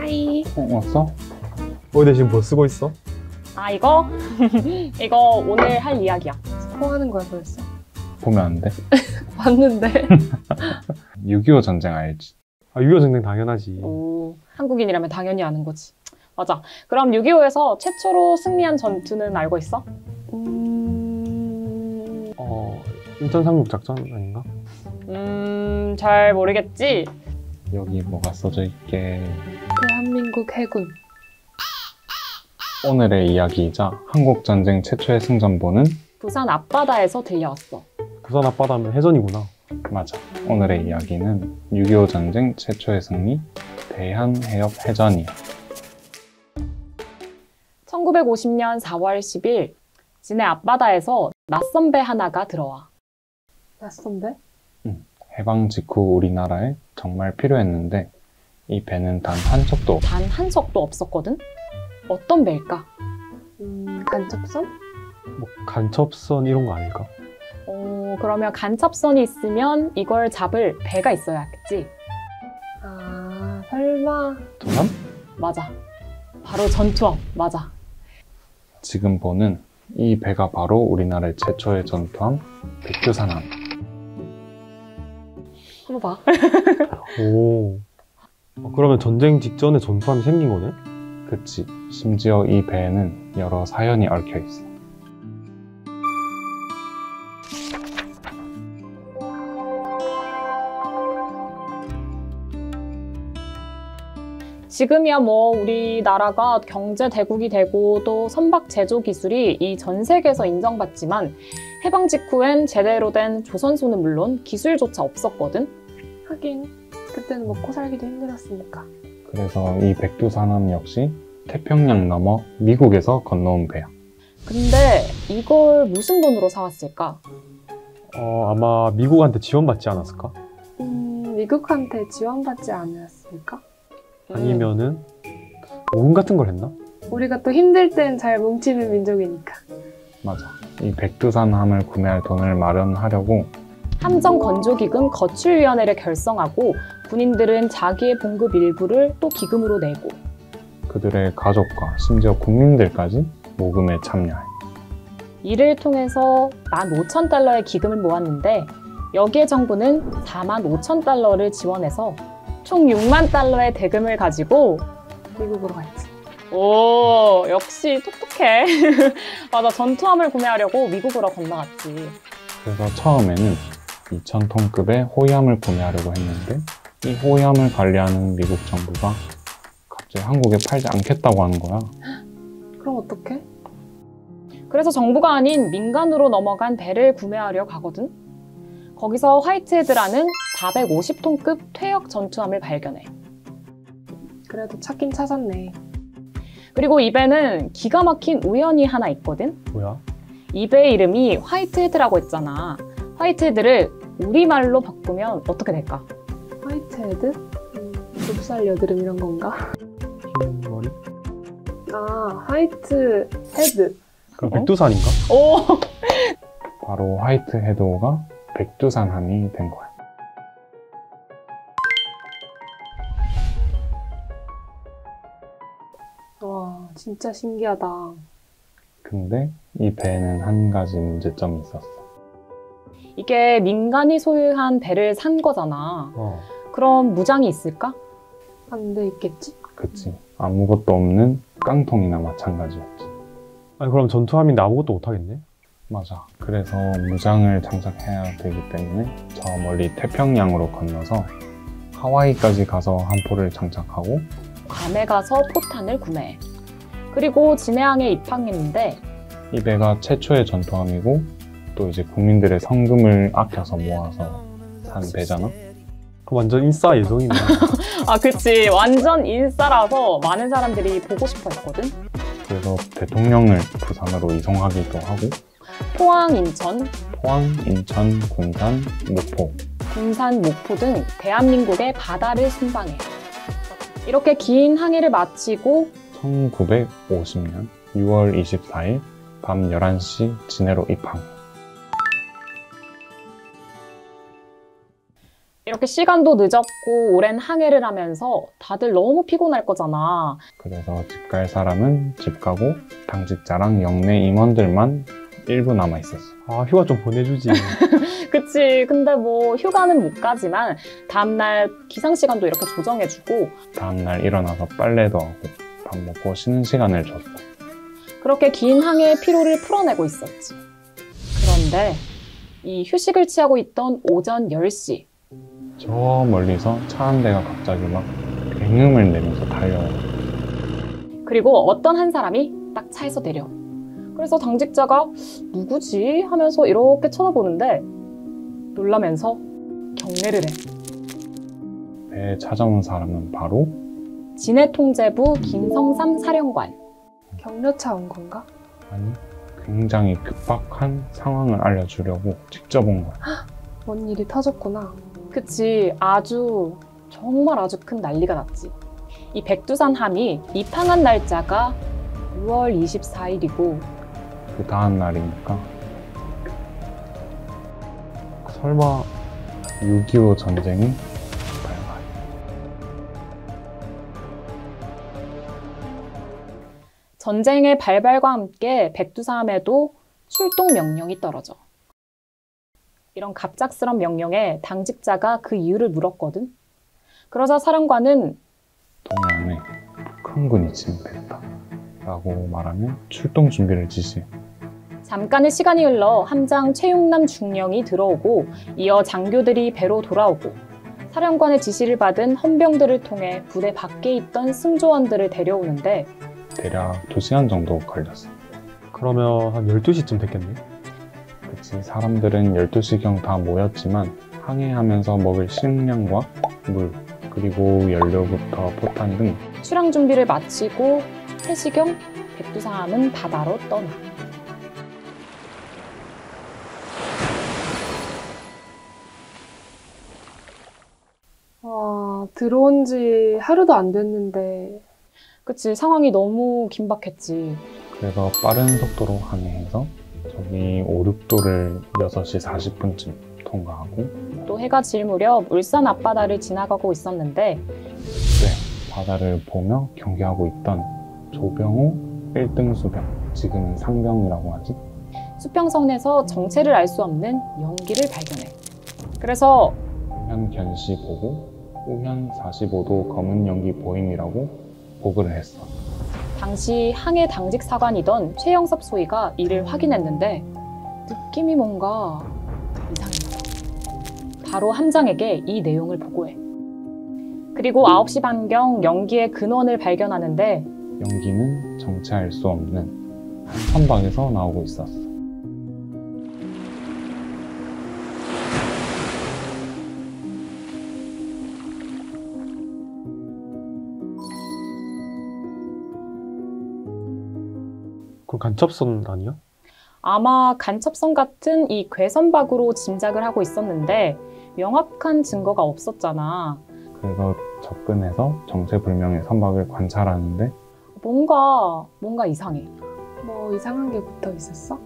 하이. 왔어? 근데 지금 뭐 쓰고 있어? 아, 이거? 이거 오늘 할 이야기야. 스포하는 거야 벌써? 보면 안 돼? 봤는데. 6.25 전쟁 알지? 아, 6.25 전쟁 당연하지. 오, 한국인이라면 당연히 아는 거지. 맞아. 그럼 6.25에서 최초로 승리한 전투는 알고 있어? 인천 상륙 작전 아닌가? 잘 모르겠지? 여기 뭐가 써져 있게. 대한민국 해군. 오늘의 이야기이자 한국전쟁 최초의 승전보는 부산 앞바다에서 들려왔어. 부산 앞바다면 해전이구나. 맞아. 오늘의 이야기는 6.25 전쟁 최초의 승리 대한해협해전이야. 1950년 4월 10일 진해 앞바다에서 낯선 배 하나가 들어와. 낯선 배? 해방 직후 우리나라에 정말 필요했는데 이 배는 단 한 척도 단 한 척도 없었거든? 어떤 배일까? 간첩선? 뭐 간첩선 이런 거 아닐까? 그러면 간첩선이 있으면 이걸 잡을 배가 있어야겠지? 아, 설마. 전함? 맞아. 바로 전투함. 맞아. 지금 보는 이 배가 바로 우리나라의 최초의 전투함 백두산함. 한번 봐. 오. 그러면 전쟁 직전에 전투함이 생긴 거네? 그치. 심지어 이 배에는 여러 사연이 얽혀 있어. 지금이야 뭐 우리나라가 경제 대국이 되고 또 선박 제조 기술이 이 전 세계에서 인정받지만 해방 직후엔 제대로 된 조선소는 물론 기술조차 없었거든? 하긴 그때는 먹고 살기도 힘들었으니까. 그래서 이 백두산함 역시 태평양 넘어 미국에서 건너온 배야. 근데 이걸 무슨 돈으로 사왔을까? 아마 미국한테 지원받지 않았을까? 미국한테 지원받지 않았을까? 아니면은 모금 같은 걸 했나? 우리가 또 힘들 땐 잘 뭉치는 민족이니까. 맞아. 이 백두산함을 구매할 돈을 마련하려고 함정건조기금 거출위원회를 결성하고 군인들은 자기의 봉급 일부를 또 기금으로 내고 그들의 가족과 심지어 국민들까지 모금에 참여해. 이를 통해서 15,000달러의 기금을 모았는데 여기에 정부는 45,000달러를 지원해서 총 6만 달러의 대금을 가지고 미국으로 갔지. 오, 역시 똑똑해. 맞아, 전투함을 구매하려고 미국으로 건너갔지. 그래서 처음에는 2,000톤급의 호위함을 구매하려고 했는데 이 호위함을 관리하는 미국 정부가 갑자기 한국에 팔지 않겠다고 하는 거야. 그럼 어떡해? 그래서 정부가 아닌 민간으로 넘어간 배를 구매하려 가거든. 거기서 화이트헤드라는 450톤급 퇴역 전투함을 발견해. 그래도 찾긴 찾았네. 그리고 이 배는 기가 막힌 우연이 하나 있거든. 뭐야? 이 배의 이름이 화이트헤드라고 했잖아. 화이트헤드를 우리말로 바꾸면 어떻게 될까? 화이트헤드? 좁쌀 여드름 이런 건가? 흰 머리? 아, 화이트헤드. 그럼 백두산인가? 오! 바로 화이트헤드호가 백두산함이 된 거야. 와, 진짜 신기하다. 근데 이 배에는 한 가지 문제점이 있었어. 이게 민간이 소유한 배를 산 거잖아. 어. 그럼 무장이 있을까? 안 돼 있겠지? 그치. 아무것도 없는 깡통이나 마찬가지였지. 아니 그럼 전투함인데 아무것도 못하겠네? 맞아. 그래서 무장을 장착해야 되기 때문에 저 멀리 태평양으로 건너서 하와이까지 가서 함포를 장착하고 괌에 가서 포탄을 구매해. 그리고 진해항에 입항했는데 이 배가 최초의 전투함이고 또 이제 국민들의 성금을 아껴서 모아서 산 배잖아. 그럼 완전 인싸 예정이네. 아, 그치. 완전 인싸라서 많은 사람들이 보고 싶어 했거든. 그래서 대통령을 부산으로 이송하기도 하고 포항, 인천, 포항, 인천, 군산, 목포 군산, 목포 등 대한민국의 바다를 순방해. 이렇게 긴 항해를 마치고 1950년 6월 24일 밤 11시 진해로 입항. 이렇게 시간도 늦었고 오랜 항해를 하면서 다들 너무 피곤할 거잖아. 그래서 집 갈 사람은 집 가고 당직자랑 영내 임원들만 일부 남아 있었어. 아, 휴가 좀 보내주지. 그치. 근데 뭐 휴가는 못 가지만 다음날 기상시간도 이렇게 조정해주고 다음날 일어나서 빨래도 하고 밥 먹고 쉬는 시간을 줬어. 그렇게 긴 항해의 피로를 풀어내고 있었지. 그런데 이 휴식을 취하고 있던 오전 10시. 저 멀리서 차 한 대가 갑자기 막 굉음을 내면서 달려와. 그리고 어떤 한 사람이 딱 차에서 내려. 그래서 당직자가 누구지? 하면서 이렇게 쳐다보는데 놀라면서 경례를 해. 배에 찾아온 사람은 바로 진해통제부 김성삼 사령관. 격려차 온 건가? 아니 굉장히 급박한 상황을 알려주려고 직접 온 거야. 뭔 일이 터졌구나. 그치. 정말 아주 큰 난리가 났지. 이 백두산 함이 입항한 날짜가 6월 24일이고 그 다음 날이니까 설마 6.25 전쟁이 발발. 전쟁의 발발과 함께 백두산함에도 출동 명령이 떨어져. 이런 갑작스런 명령에 당직자가 그 이유를 물었거든. 그러자 사령관은 동해안에 북한군이 진입했다 라고 말하면 출동 준비를 지시해. 잠깐의 시간이 흘러 함장 최용남 중령이 들어오고 이어 장교들이 배로 돌아오고 사령관의 지시를 받은 헌병들을 통해 부대 밖에 있던 승조원들을 데려오는데 대략 2시간 정도 걸렸어. 그러면 한 12시쯤 됐겠네. 그치, 사람들은 12시경 다 모였지만 항해하면서 먹을 식량과 물, 그리고 연료부터 포탄 등 출항 준비를 마치고 3시경 백두산함은 바다로 떠나. 와, 들어온 지 하루도 안 됐는데 그치, 상황이 너무 긴박했지. 그래서 빠른 속도로 항해해서 저기 5, 6도를 6시 40분쯤 통과하고 또 해가 질 무렵 울산 앞바다를 지나가고 있었는데 바다를 보며 경계하고 있던 조병호 1등 수병, 지금은 상병이라고 하지. 수평선에서 정체를 알 수 없는 연기를 발견해. 그래서 우현 견시 보고 우현 45도 검은 연기 보임이라고 보고를 했어. 당시 항해 당직 사관이던 최영섭 소위가 이를 확인했는데 느낌이 뭔가 이상했어. 바로 함장에게 이 내용을 보고해. 그리고 9시 반경 연기의 근원을 발견하는데 연기는 정체할 수 없는 한 선박에서 나오고 있었어. 그럼 간첩선 아니야? 아마 간첩선 같은 이 괴선박으로 짐작을 하고 있었는데 명확한 증거가 없었잖아. 그래서 접근해서 정체불명의 선박을 관찰하는데 뭔가 이상해. 뭐 이상한 게 붙어 있었어?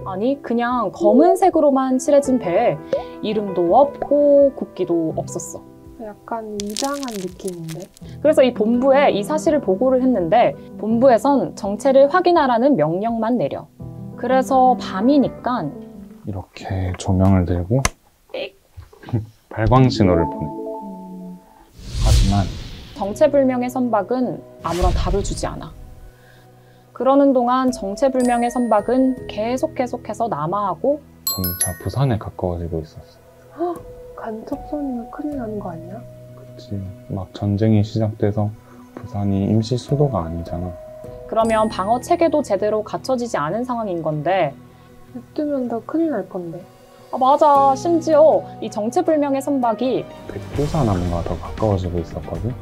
아니 그냥 검은색으로만 칠해진 배에 이름도 없고 국기도 없었어. 약간 이상한 느낌인데? 그래서 이 본부에 이 사실을 보고를 했는데 본부에선 정체를 확인하라는 명령만 내려. 그래서 밤이니까 이렇게 조명을 들고 발광 신호를 보내. 하지만 정체불명의 선박은 아무런 답을 주지 않아. 그러는 동안 정체불명의 선박은 계속해서 남하하고 점차 부산에 가까워지고 있었어. 간첩선이면 큰일 나는 거 아니야? 그치. 막 전쟁이 시작돼서 부산이 임시 수도가 아니잖아. 그러면 방어 체계도 제대로 갖춰지지 않은 상황인 건데 냅두면 더 큰일 날 건데. 아 맞아. 심지어 이 정체불명의 선박이 백두산함과 더 가까워지고 있었거든.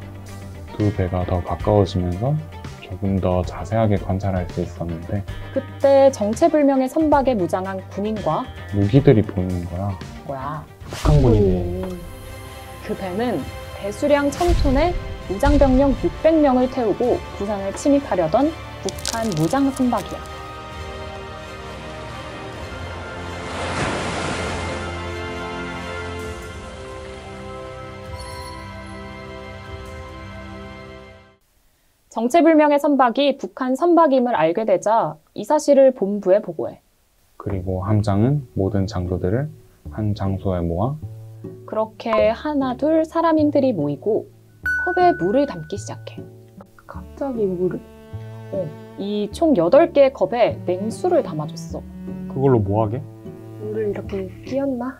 두 배가 더 가까워지면서 조금 더 자세하게 관찰할 수 있었는데 그때 정체불명의 선박에 무장한 군인과 무기들이 보이는 거야. 뭐야 북한군이네. 그 배는 대수량 1000톤에 무장병력 600명을 태우고 부산을 침입하려던 북한 무장 선박이야. 정체불명의 선박이 북한 선박임을 알게 되자 이 사실을 본부에 보고해. 그리고 함장은 모든 장교들을 한 장소에 모아 그렇게 하나 둘 사람인들이 모이고 컵에 물을 담기 시작해. 갑자기 물을. 이 총 8개의 컵에 냉수를 담아줬어. 그걸로 뭐 하게? 물을 이렇게 끼얹나?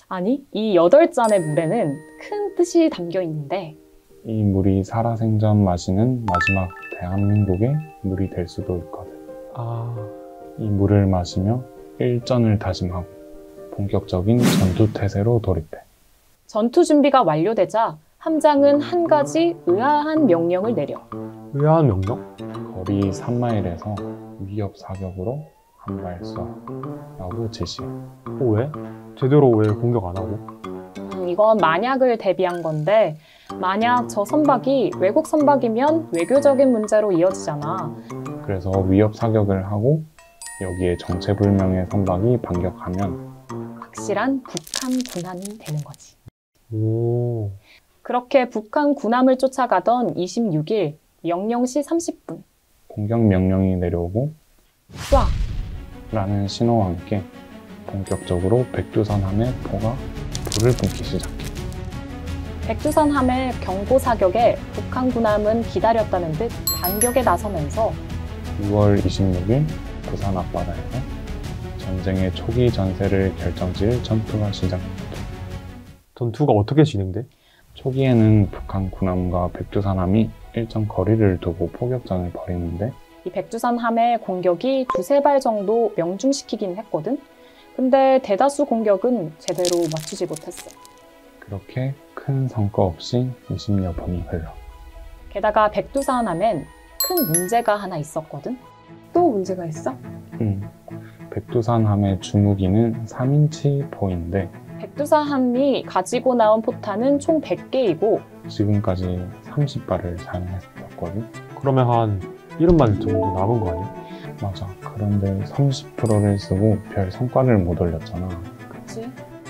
아니, 이 8잔의 물에는 큰 뜻이 담겨 있는데 이 물이 살아생전 마시는 마지막 대한민국의 물이 될 수도 있거든. 아, 이 물을 마시며 일전을 다짐하고 본격적인 전투태세로 돌입해. 전투 준비가 완료되자 함장은 한 가지 의아한 명령을 내려. 의아한 명령? 거리 3마일에서 위협 사격으로 한 발 쏴라고 지시해. 왜? 제대로 왜 공격 안 하고? 이건 만약을 대비한 건데 만약 저 선박이 외국 선박이면 외교적인 문제로 이어지잖아. 그래서 위협 사격을 하고 여기에 정체불명의 선박이 반격하면 확실한 북한 군함이 되는 거지. 오, 그렇게 북한 군함을 쫓아가던 26일 00시 30분 공격 명령이 내려오고 쏴! 라는 신호와 함께 본격적으로 백두산함의 포가 불을 뿜기 시작해. 백두산함의 경고 사격에 북한 군함은 기다렸다는 듯 반격에 나서면서 6월 26일 부산 앞바다에서 전쟁의 초기 전세를 결정지을 전투가 시작합니다. 전투가 어떻게 진행돼? 초기에는 북한 군함과 백두산함이 일정 거리를 두고 포격전을 벌이는데 이 백두산함의 공격이 2-3발 정도 명중시키긴 했거든? 근데 대다수 공격은 제대로 맞추지 못했어. 그렇게 큰 성과 없이 20여 분이 흘러. 게다가 백두산함엔 큰 문제가 하나 있었거든? 또 문제가 있어? 백두산함의 주무기는 3인치 포인데 백두산함이 가지고 나온 포탄은 총 100개이고 지금까지 30발을 사용했었거든. 그러면 한 70발 정도 남은 거 아니야? 맞아. 그런데 30%를 쓰고 별 성과를 못 올렸잖아. 그치?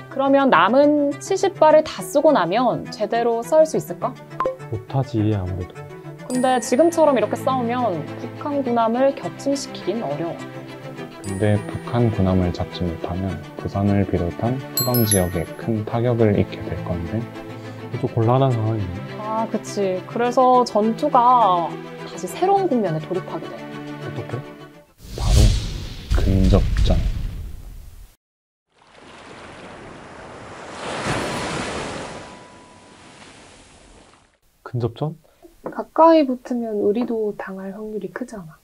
그러면 남은 70발을 다 쓰고 나면 제대로 싸울 수 있을까? 못하지, 아무래도. 근데 지금처럼 이렇게 싸우면 북한 군함을 격침시키긴 어려워. 근데 북한 군함을 잡지 못하면 부산을 비롯한 후방 지역에 큰 타격을 입게 될 건데 좀 곤란한 상황이네. 아, 그치. 그래서 전투가 다시 새로운 국면에 돌입하게 돼. 어떻게? 바로 근접전. 근접전? 가까이 붙으면 우리도 당할 확률이 크잖아.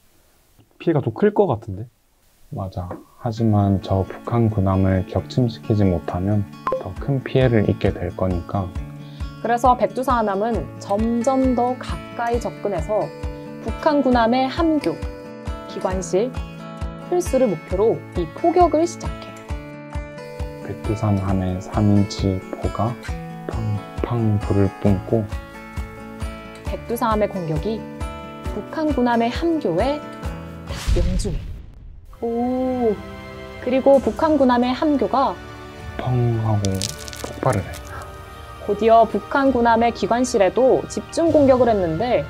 피해가 좀 클 것 같은데? 맞아. 하지만 저 북한 군함을 격침시키지 못하면 더 큰 피해를 입게 될 거니까 그래서 백두산함은 점점 더 가까이 접근해서 북한 군함의 함교, 기관실, 필수를 목표로 이 포격을 시작해. 백두산함의 3인치 포가 팡팡 불을 뿜고 백두산함의 공격이 북한 군함의 함교에 딱 명중해. 오, 그리고 북한 군함의 함교가 펑 하고 폭발을 해. 곧이어 북한 군함의 기관실에도 집중 공격을 했는데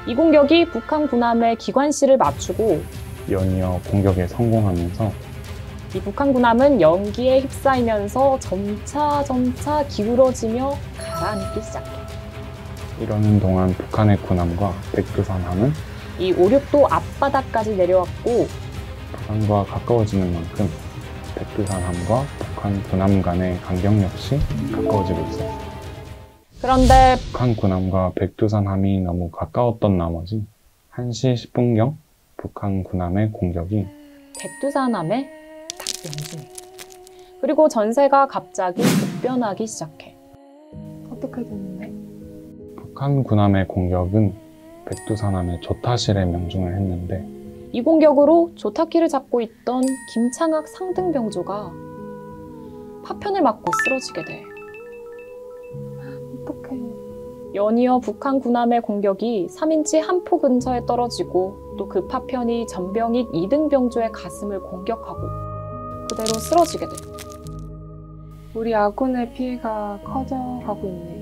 이 공격이 북한 군함의 기관실을 맞추고 연이어 공격에 성공하면서 이 북한 군함은 연기에 휩싸이면서 점차 기울어지며 가라앉기 시작해. 이러는 동안 북한의 군함과 백두산함은 이 오륙도 앞바다까지 내려왔고 부산과 가까워지는 만큼 백두산함과 북한 군함 간의 간격 역시 가까워지고 있어요. 그런데 북한 군함과 백두산함이 너무 가까웠던 나머지 1시 10분경 북한 군함의 공격이 백두산함에 딱 명중해. 그리고 전세가 갑자기 급변하기 시작해. 어떻게 됐는데? 북한 군함의 공격은 백두산함의 조타실에 명중을 했는데 이 공격으로 조타키를 잡고 있던 김창학 상등병조가 파편을 맞고 쓰러지게 돼. 어떡해. 연이어 북한 군함의 공격이 3인치 함포 근처에 떨어지고 또 그 파편이 전병익 2등 병조의 가슴을 공격하고 그대로 쓰러지게 돼. 우리 아군의 피해가 커져가고 있네.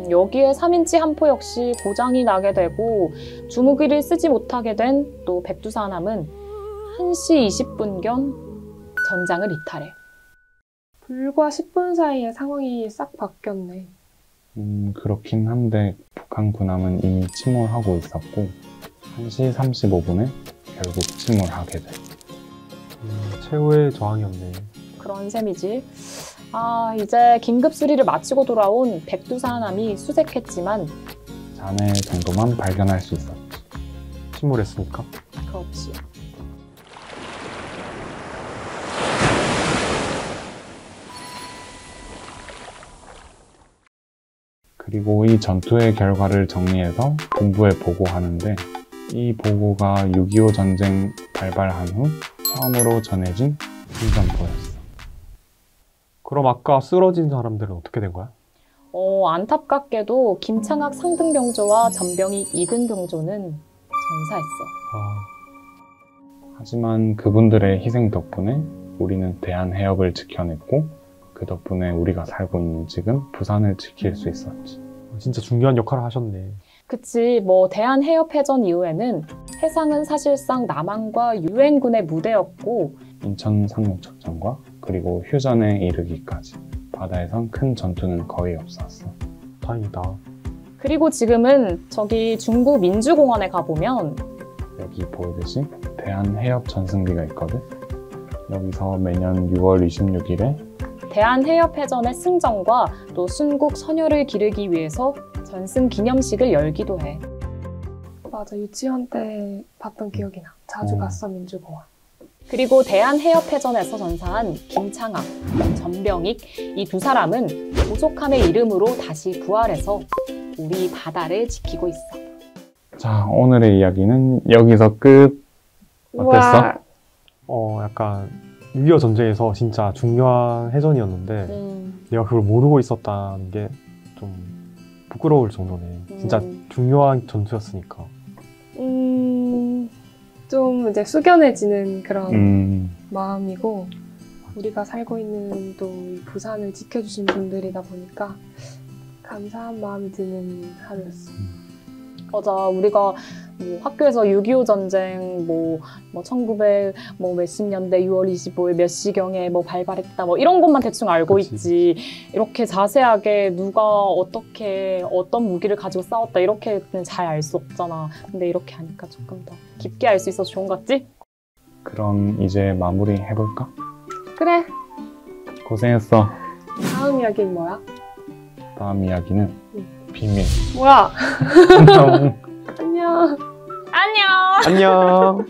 여기에 3인치 한포 역시 고장이 나게 되고 주무기를 쓰지 못하게 된 또 백두산함은 1시 20분경 전장을 이탈해. 불과 10분 사이에 상황이 싹 바뀌었네. 그렇긴 한데 북한 군함은 이미 침몰하고 있었고 1시 35분에 결국 침몰하게 돼. 최후의 저항이었네. 그런 셈이지. 이제 긴급 수리를 마치고 돌아온 백두산함이 수색했지만 잔해 정도만 발견할 수 있었지. 침몰했으니까. 그렇지. 그리고 이 전투의 결과를 정리해서 본부에 보고하는데 이 보고가 6.25 전쟁 발발한 후 처음으로 전해진 승전보였어. 그럼 아까 쓰러진 사람들은 어떻게 된 거야? 안타깝게도 김창학 상등병조와 전병익 2등병조는 전사했어. 하지만 그분들의 희생 덕분에 우리는 대한해협을 지켜냈고 그 덕분에 우리가 살고 있는 지금 부산을 지킬 수 있었지. 진짜 중요한 역할을 하셨네. 그치, 대한해협해전 이후에는 해상은 사실상 남한과 유엔군의 무대였고 인천 상륙작전과 그리고 휴전에 이르기까지 바다에선 큰 전투는 거의 없었어. 다행이다. 그리고 지금은 저기 중구 민주공원에 가보면 여기 보이듯이 대한해협 전승기가 있거든. 여기서 매년 6월 26일에 대한해협해전의 승전과 또 순국 선열을 기르기 위해서 전승 기념식을 열기도 해. 맞아, 유치원 때 봤던 기억이 나. 자주 갔어, 민주공원. 그리고 대한해협해전에서 전사한 김창학, 전병익 이 두 사람은 조속함의 이름으로 다시 부활해서 우리 바다를 지키고 있어. 자, 오늘의 이야기는 여기서 끝. 어땠어? 우와. 약간 6.25 전쟁에서 진짜 중요한 해전이었는데 내가 그걸 모르고 있었다는 게 좀 부끄러울 정도네. 진짜 중요한 전투였으니까. 좀 이제 숙연해지는 그런 마음이고 우리가 살고 있는 또 이 부산을 지켜주신 분들이다 보니까 감사한 마음이 드는 하루였어. 맞아, 우리가 학교에서 6.25 전쟁 1900 몇십 년대 6월 25일 몇 시경에 발발했다 이런 것만 대충 알고 그치. 있지. 이렇게 자세하게 누가 어떻게 어떤 무기를 가지고 싸웠다 이렇게는 잘 알 수 없잖아. 근데 이렇게 하니까 조금 더 깊게 알 수 있어서 좋은 것 같지? 그럼 이제 마무리 해볼까? 그래, 고생했어. 다음 이야기는 뭐야? 다음 이야기는 비밀. 뭐야? 안녕. 안녕. 안녕! 안녕.